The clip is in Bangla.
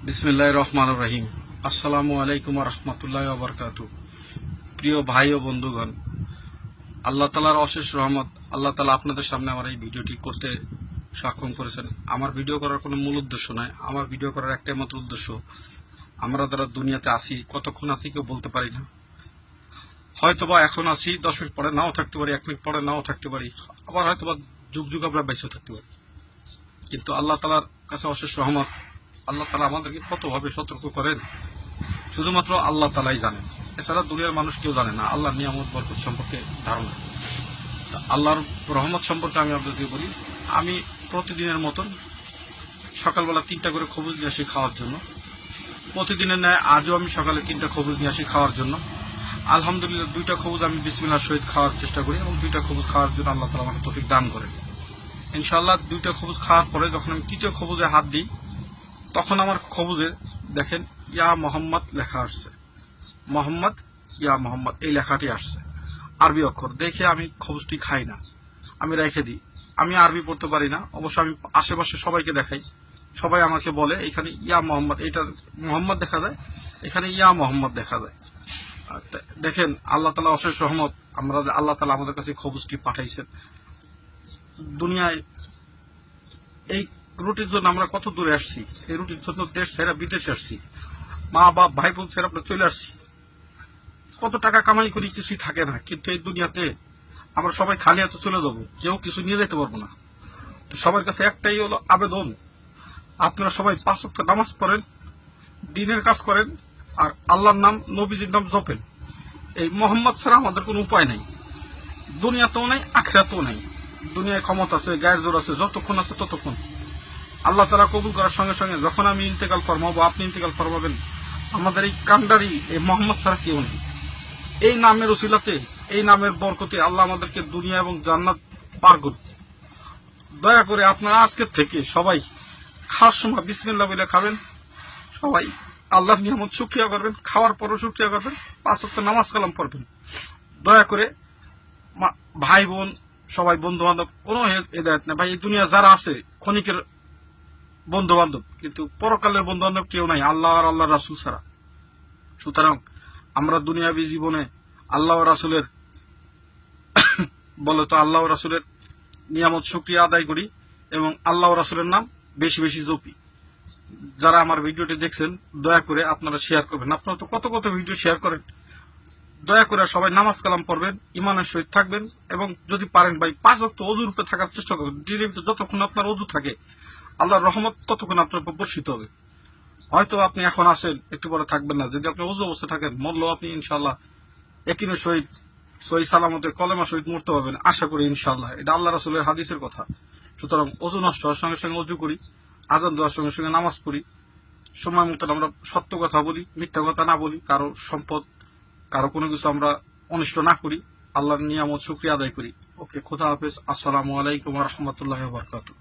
বিসমিল্লাহির রহমানির রহিম। আসসালামু আলাইকুম ওয়া রাহমাতুল্লাহি ওয়া বারাকাতুহু। প্রিয় ভাই ও বন্ধুগণ, আল্লাহ তাআলার অশেষ রহমত, আল্লাহ তাআলা আপনাদের সামনে আমার এই ভিডিওটি করতে সক্ষম করেছেন। আমার ভিডিও করার কোনো মূল উদ্দেশ্য নয়, আমার ভিডিও করার একটাই মাত্র উদ্দেশ্য, আমরা যারা দুনিয়াতে আছি কতক্ষণ আছি কেউ বলতে পারি না। হয়তোবা এখন আছি, 10 মিনিট পরে নাও থাকতে পারি, 1 মিনিট পরে নাও থাকতে পারি, আবার হয়তোবা যুগ যুগ আমরা বেঁচেও থাকতে পারি। কিন্তু আল্লাহ তাআলার কাছে অশেষ রহমত, আল্লাহ তাআলা আমাদেরকে কতভাবে সতর্ক করেন শুধুমাত্র আল্লাহ তাআলাই জানেন। এছাড়া দুনিয়ার মানুষ কেউ জানে না আল্লাহর নিয়ামত বরকত সম্পর্কে ধারণা। আল্লাহর রহমত সম্পর্কে আমি আপনাদের বলি, আমি প্রতিদিনের মতন সকালবেলা 3টা করে খবুজ নিয়ে আসি খাওয়ার জন্য। প্রতিদিনের ন্যায় আজও আমি সকালে 3টা খবুজ নিয়ে আসি খাওয়ার জন্য। আলহামদুলিল্লাহ 2টা খবুজ আমি বিসমিল্লাহর সহিত খাওয়ার চেষ্টা করি এবং 2টা খবুজ খাওয়ার জন্য আল্লাহ তাআলা আমাকে তৌফিক দান করেন। ইনশাআল্লাহ 2টা খবুজ খাওয়ার পরে যখন আমি 3য় খবুজে হাত দিই, তখন আমার খবুজে দেখেন ইয়া মোহাম্মদ লেখা আসছে। মোহাম্মদ, ইয়া মোহাম্মদ এই লেখাটি আসছে আরবি অক্ষর দেখে আমি খবুজটি খাই না, আমি রেখে দিই। আমি আরবি পড়তে পারি না, অবশ্য আমি আশেপাশে সবাইকে দেখাই, সবাই আমাকে বলে এখানে ইয়া মোহাম্মদ, এটা মোহাম্মদ দেখা যায়, এখানে ইয়া মোহাম্মদ দেখা যায়। দেখেন আল্লাহ তাআলা অশেষ রহমত, আল্লাহ তাআলা আমাদের কাছে খবুজটি পাঠাইছেন। দুনিয়ায় এই রুটির জন্য আমরা কত দূরে আসছি, এই রুটির জন্য দেশ ছেড়ে বিদেশে আসছি, মা বাপ ভাই বোন ছেড়ে আমরা চলে আসছি। কত টাকা কামাই করি কিছুই থাকে না, কিন্তু এই দুনিয়াতে আমরা সবাই খালি হাতে চলে যাবো, কেউ কিছু নিয়ে যেতে পারবো না। তো সবার কাছে একটাই হলো আবেদন, আপনারা সবাই 5 ওয়াক্ত নামাজ পড়েন, দিনের কাজ করেন, আর আল্লাহর নাম নবীজির নাম জপেন। এই মোহাম্মদ ছাড়া আমাদের কোনো উপায় নাই, দুনিয়াতেও নাই আখিরাতেও নাই। দুনিয়ায় ক্ষমতা আছে, গায়ের জোর আছে, যতক্ষণ আছে ততক্ষণ। আল্লাহ তাআলা কবুল করার সঙ্গে সঙ্গে যখন আমি ইন্তেকাল ফরমাবো, আপনি ইন্তেকাল ফরমাবেন, আমাদের এই কান্ডারি এই মোহাম্মদ ছাড়া কেউ নেই। এই নামের উসিলাতে, এই নামের বরকতে আল্লাহ আমাদেরকে দুনিয়া এবং জান্নাত পার করুন। দয়া করে আপনারা আজকে থেকে সবাই খাওয়ার সময় বিসমিল্লাহ বলে খাবেন, সবাই আল্লাহর নিয়ামত শুকরিয়া করবেন, খাওয়ার পরও শুকরিয়া করবেন, 5 ওয়াক্ত নামাজ কালাম পড়বেন। দয়া করে ভাই বোন সবাই, বন্ধু বান্ধব, কোনো হেদায়েত নেই ভাই। এই দুনিয়া যারা আছে ক্ষণিকের বন্ধু বান্ধব, কিন্তু পরকালের বন্ধু বান্ধব কেউ নাই আল্লাহ আর আল্লাহ রাসূল ছাড়া। সুতরাং আমরা দুনিয়াবী জীবনে আল্লাহ রাসূলের বলে তো আল্লাহ রাসূলের নিয়ামত শুকরিয়া আদায় করি এবং আল্লাহ রাসূলের নাম বেশি বেশি জপি। যারা আমার ভিডিওটি দেখছেন দয়া করে আপনারা শেয়ার করবেন, আপনারা তো কত কত ভিডিও শেয়ার করেন। দয়া করে সবাই নামাজ কালাম পড়বেন, ইমানের সহিত থাকবেন এবং যদি পারেন ভাই 5 ওয়াক্ত ওযু রূপে থাকার চেষ্টা করবেন। দিনের ভিতরে যতক্ষণ আপনার ওযু থাকে আল্লাহর রহমত ততক্ষণ আপনার উপর বর্ষিত হবে। হয়তো আপনি এখন আসেন, একটু পরে থাকবেন না, যদি আপনি ওযু অবস্থায় থাকেন মরলেও আপনি ইনশাআল্লাহ ইয়াকিনের সহিত সহি সালামতে কলেমার সহিত মরতে পারবেন, আশা করি ইনশাআল্লাহ। এটা আল্লাহ রাসূলের হাদিসের কথা। সুতরাং ওযু নষ্ট হওয়ার সঙ্গে সঙ্গে ওযু করি, আযান দেওয়ার সঙ্গে সঙ্গে নামাজ পড়ি, সময় মতো আমরা সত্য কথা বলি, মিথ্যা কথা না বলি, কারো সম্পদ কারো কোনো কিছু আমরা অনিষ্ট না করি, আল্লাহর নিয়ামত শুকরিয়া আদায় করি। ওকে, খোদা হাফেজ। আসসালামু আলাইকুম ওয়া রাহমাতুল্লাহি ওয়া বারাকাতুহু।